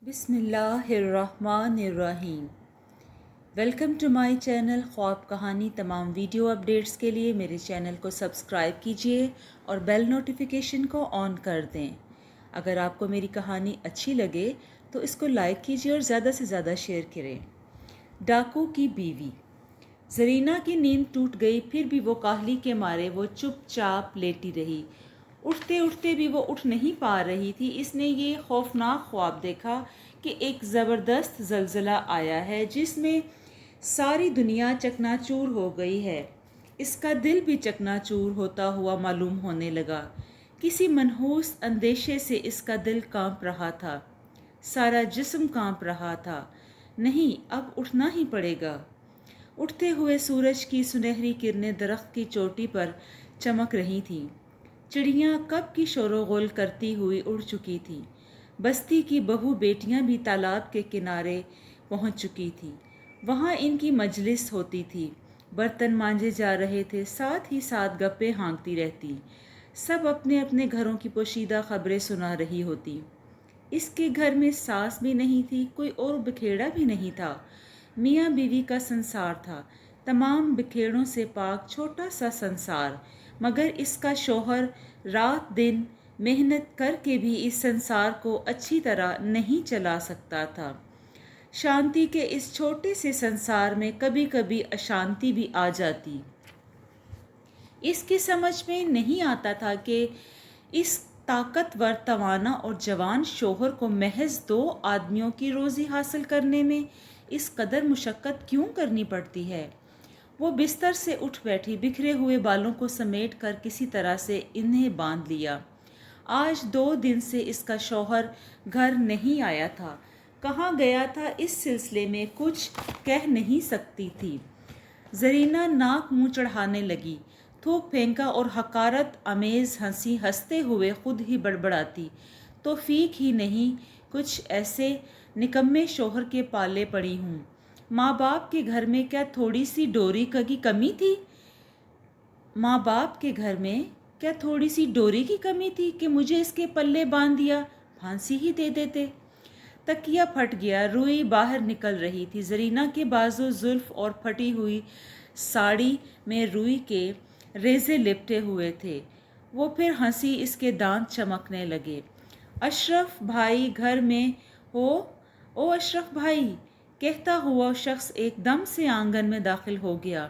بسم اللہ الرحمن الرحیم۔ ویلکم ٹو مائی چینل خواب کہانی۔ تمام ویڈیو اپڈیٹس کے لیے میرے چینل کو سبسکرائب کیجیے اور بیل نوٹیفیکیشن کو آن کر دیں۔ اگر آپ کو میری کہانی اچھی لگے تو اس کو لائک کیجیے اور زیادہ سے زیادہ شیئر کریں۔ ڈاکو کی بیوی۔ زرینہ کی نیند ٹوٹ گئی، پھر بھی وہ کاہلی کے مارے وہ چپ چاپ لیٹی رہی۔ اٹھتے اٹھتے بھی وہ اٹھ نہیں پا رہی تھی۔ اس نے یہ خوفناک خواب دیکھا کہ ایک زبردست زلزلہ آیا ہے جس میں ساری دنیا چکناچور ہو گئی ہے۔ اس کا دل بھی چکناچور ہوتا ہوا معلوم ہونے لگا۔ کسی منحوس اندیشے سے اس کا دل کانپ رہا تھا، سارا جسم کانپ رہا تھا۔ نہیں، اب اٹھنا ہی پڑے گا۔ اٹھتے ہوئے سورج کی سنہری کرنیں درخت کی چوٹی پر چمک رہی تھیں۔ چڑیاں کب کی شور و غل کرتی ہوئی اڑ چکی تھیں۔ بستی کی بہو بیٹیاں بھی تالاب کے کنارے پہنچ چکی تھیں۔ وہاں ان کی مجلس ہوتی تھی، برتن مانجے جا رہے تھے، ساتھ ہی ساتھ گپیں ہانکتی رہتی۔ سب اپنے اپنے گھروں کی پوشیدہ خبریں سنا رہی ہوتی۔ اس کے گھر میں ساس بھی نہیں تھی، کوئی اور بکھیڑا بھی نہیں تھا۔ میاں بیوی کا سنسار تھا، تمام بکھیڑوں سے پاک چھوٹا سا سنسار، مگر اس کا شوہر رات دن محنت کر کے بھی اس سنسار کو اچھی طرح نہیں چلا سکتا تھا۔ شانتی کے اس چھوٹے سے سنسار میں کبھی کبھی اشانتی بھی آ جاتی۔ اس کی سمجھ میں نہیں آتا تھا کہ اس طاقتور، توانا اور جوان شوہر کو محض 2 آدمیوں کی روزی حاصل کرنے میں اس قدر مشقت کیوں کرنی پڑتی ہے۔ وہ بستر سے اٹھ بیٹھی، بکھرے ہوئے بالوں کو سمیٹ کر کسی طرح سے انہیں باندھ لیا۔ آج 2 دن سے اس کا شوہر گھر نہیں آیا تھا۔ کہاں گیا تھا اس سلسلے میں کچھ کہہ نہیں سکتی تھی۔ زرینہ ناک منہ چڑھانے لگی، تھوک پھینکا اور حقارت آمیز ہنسی ہنستے ہوئے خود ہی بڑبڑاتی، توفیق ہی نہیں، کچھ ایسے نکمے شوہر کے پالے پڑی ہوں۔ ماں باپ کے گھر میں کیا تھوڑی سی ڈوری کی کمی تھی؟ ماں باپ کے گھر میں کیا تھوڑی سی ڈوری کی کمی تھی کہ مجھے اس کے پلے باندھ دیا، پھانسی ہی دے دیتے۔ تکیہ پھٹ گیا، روئی باہر نکل رہی تھی۔ زرینہ کے بازو، زلف اور پھٹی ہوئی ساڑی میں روئی کے ریزے لپٹے ہوئے تھے۔ وہ پھر ہنسی، اس کے دانت چمکنے لگے۔ اشرف بھائی گھر میں ہو؟ او اشرف بھائی، کہتا ہوا شخص ایک دم سے آنگن میں داخل ہو گیا۔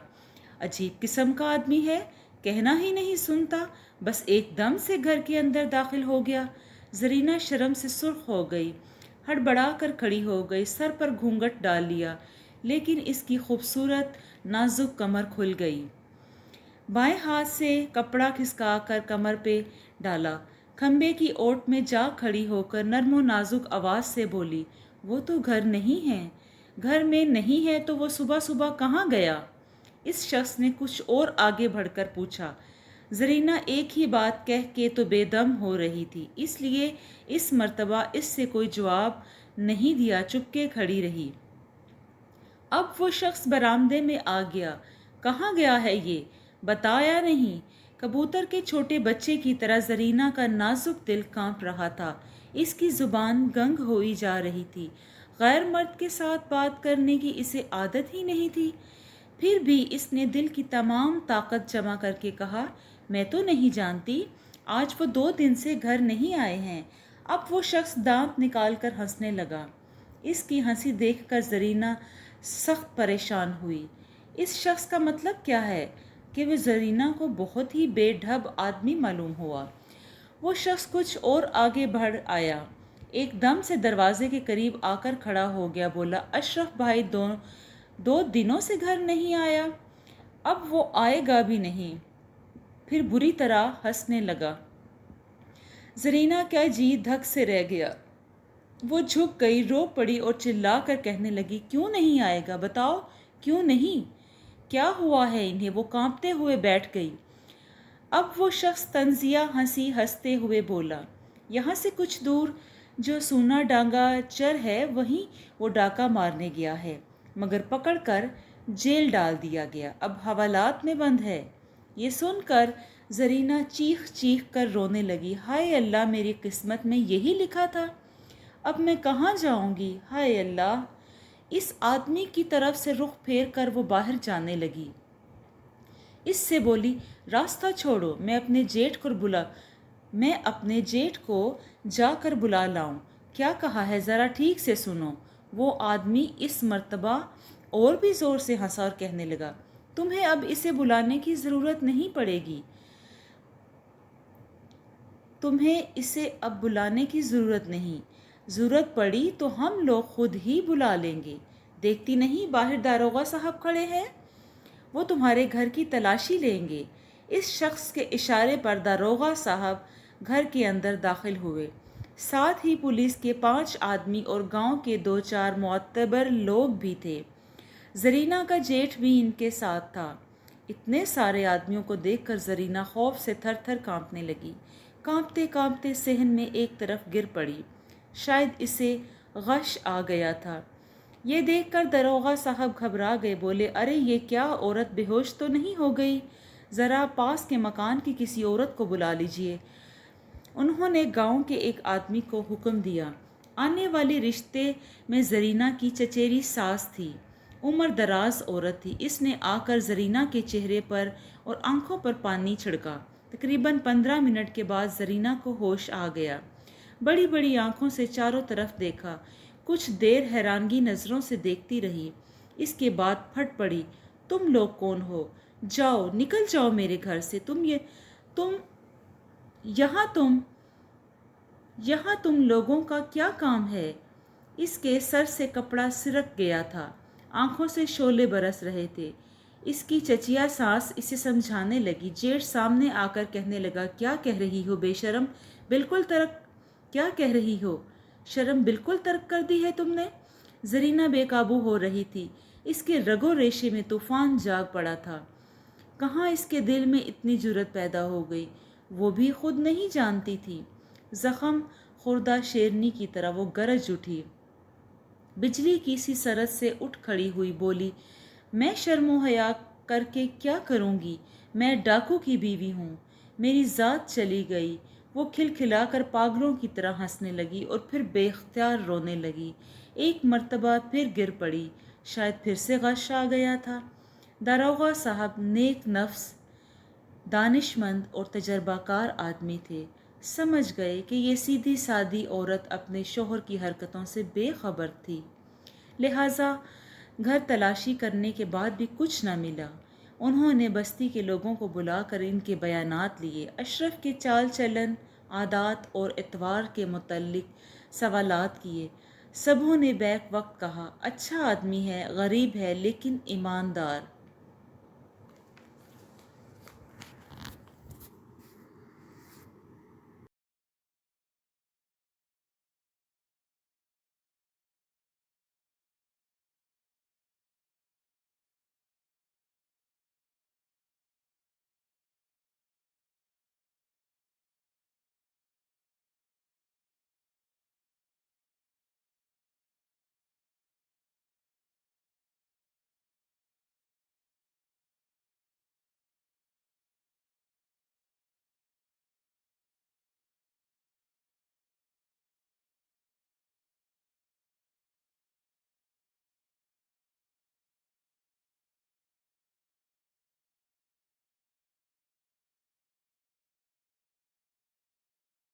عجیب قسم کا آدمی ہے، کہنا ہی نہیں سنتا، بس ایک دم سے گھر کے اندر داخل ہو گیا۔ زرینہ شرم سے سرخ ہو گئی، ہڑبڑا کر کھڑی ہو گئی، سر پر گھونگھٹ ڈال لیا، لیکن اس کی خوبصورت نازک کمر کھل گئی۔ بائیں ہاتھ سے کپڑا کھسکا کر کمر پہ ڈالا، کھمبے کی اوٹ میں جا کھڑی ہو کر نرم و نازک آواز سے بولی، وہ تو گھر نہیں ہے۔ گھر میں نہیں ہے تو وہ صبح صبح کہاں گیا؟ اس شخص نے کچھ اور آگے بڑھ کر پوچھا۔ زرینہ ایک ہی بات کہہ کے تو بے دم ہو رہی تھی، اس لیے اس مرتبہ اس سے کوئی جواب نہیں دیا، چپکے کھڑی رہی۔ اب وہ شخص برآمدے میں آ گیا۔ کہاں گیا ہے یہ؟ بتایا نہیں؟ کبوتر کے چھوٹے بچے کی طرح زرینہ کا نازک دل کانپ رہا تھا۔ اس کی زبان گنگ ہوئی جا رہی تھی۔ غیر مرد کے ساتھ بات کرنے کی اسے عادت ہی نہیں تھی۔ پھر بھی اس نے دل کی تمام طاقت جمع کر کے کہا، میں تو نہیں جانتی، آج وہ 2 دن سے گھر نہیں آئے ہیں۔ اب وہ شخص دانت نکال کر ہنسنے لگا۔ اس کی ہنسی دیکھ کر زرینہ سخت پریشان ہوئی۔ اس شخص کا مطلب کیا ہے کہ وہ زرینہ کو بہت ہی بے ڈھب آدمی معلوم ہوا۔ وہ شخص کچھ اور آگے بڑھ آیا، ایک دم سے دروازے کے قریب آ کر کھڑا ہو گیا، بولا، اشرف بھائی 2 دنوں سے گھر نہیں آیا، اب وہ آئے گا بھی نہیں۔ پھر بری طرح ہنسنے لگا۔ زرینہ کا جی دھک سے رہ گیا۔ وہ جھک گئی، رو پڑی اور چلا کر کہنے لگی، کیوں نہیں آئے گا؟ بتاؤ کیوں نہیں؟ کیا ہوا ہے انہیں؟ وہ کانپتے ہوئے بیٹھ گئی۔ اب وہ شخص طنزیہ ہنسی ہنستے ہوئے بولا، یہاں سے کچھ دور جو سونا ڈانگا چر ہے وہیں وہ ڈاکہ مارنے گیا ہے، مگر پکڑ کر جیل ڈال دیا گیا، اب حوالات میں بند ہے۔ یہ سن کر زرینہ چیخ چیخ کر رونے لگی، ہائے اللہ، میری قسمت میں یہی لکھا تھا۔ اب میں کہاں جاؤں گی؟ ہائے اللہ! اس آدمی کی طرف سے رخ پھیر کر وہ باہر جانے لگی۔ اس سے بولی، راستہ چھوڑو، میں اپنے جیٹ کو جا کر بلا لاؤں۔ کیا کہا ہے ذرا ٹھیک سے سنو۔ وہ آدمی اس مرتبہ اور بھی زور سے ہنسا اور کہنے لگا، تمہیں اب اسے بلانے کی ضرورت نہیں پڑے گی، تمہیں اسے اب بلانے کی ضرورت نہیں، ضرورت پڑی تو ہم لوگ خود ہی بلا لیں گے۔ دیکھتی نہیں باہر داروغہ صاحب کھڑے ہیں، وہ تمہارے گھر کی تلاشی لیں گے۔ اس شخص کے اشارے پر داروغہ صاحب گھر کے اندر داخل ہوئے۔ ساتھ ہی پولیس کے 5 آدمی اور گاؤں کے 2-4 معتبر لوگ بھی تھے۔ زرینہ کا جیٹ بھی ان کے ساتھ تھا۔ اتنے سارے آدمیوں کو دیکھ کر زرینہ خوف سے تھر تھر کانپنے لگی۔ کانپتے کانپتے صحن میں ایک طرف گر پڑی۔ شاید اسے غش آ گیا تھا۔ یہ دیکھ کر داروغہ صاحب گھبرا گئے، بولے، ارے یہ کیا، عورت بے ہوش تو نہیں ہو گئی؟ ذرا پاس کے مکان کی کسی عورت کو بلا لیجیے۔ انہوں نے گاؤں کے ایک آدمی کو حکم دیا۔ آنے والی رشتے میں زرینہ کی چچیری ساس تھی۔ عمر دراز عورت تھی۔ اس نے آ کر زرینہ کے چہرے پر اور آنکھوں پر پانی چھڑکا۔ تقریباً 15 منٹ کے بعد زرینہ کو ہوش آ گیا۔ بڑی بڑی آنکھوں سے چاروں طرف دیکھا، کچھ دیر حیرانگی نظروں سے دیکھتی رہی، اس کے بعد پھٹ پڑی، تم لوگ کون ہو؟ جاؤ، نکل جاؤ میرے گھر سے، یہاں تم لوگوں کا کیا کام ہے؟ اس کے سر سے کپڑا سرک گیا تھا، آنکھوں سے شعلے برس رہے تھے۔ اس کی چچیا ساس اسے سمجھانے لگی۔ جیٹ سامنے آ کر کہنے لگا، کیا کہہ رہی ہو بے شرم، کیا کہہ رہی ہو؟ شرم بالکل ترک کر دی ہے تم نے؟ زرینہ بے قابو ہو رہی تھی۔ اس کے رگ و ریشے میں طوفان جاگ پڑا تھا۔ کہاں اس کے دل میں اتنی جرأت پیدا ہو گئی، وہ بھی خود نہیں جانتی تھی۔ زخم خوردہ شیرنی کی طرح وہ گرج اٹھی، بجلی کی سی سرعت سے اٹھ کھڑی ہوئی، بولی، میں شرم و حیا کر کے کیا کروں گی؟ میں ڈاکو کی بیوی ہوں، میری ذات چلی گئی۔ وہ کھلکھلا کر پاگلوں کی طرح ہنسنے لگی اور پھر بے اختیار رونے لگی۔ ایک مرتبہ پھر گر پڑی، شاید پھر سے غش آ گیا تھا۔ داروغہ صاحب نیک نفس، دانش مند اور تجربہ کار آدمی تھے۔ سمجھ گئے کہ یہ سیدھی سادی عورت اپنے شوہر کی حرکتوں سے بے خبر تھی، لہٰذا گھر تلاشی کرنے کے بعد بھی کچھ نہ ملا۔ انہوں نے بستی کے لوگوں کو بلا کر ان کے بیانات لیے، اشرف کے چال چلن، عادات اور اطوار کے متعلق سوالات کیے۔ سبھوں نے بیک وقت کہا، اچھا آدمی ہے، غریب ہے لیکن ایماندار۔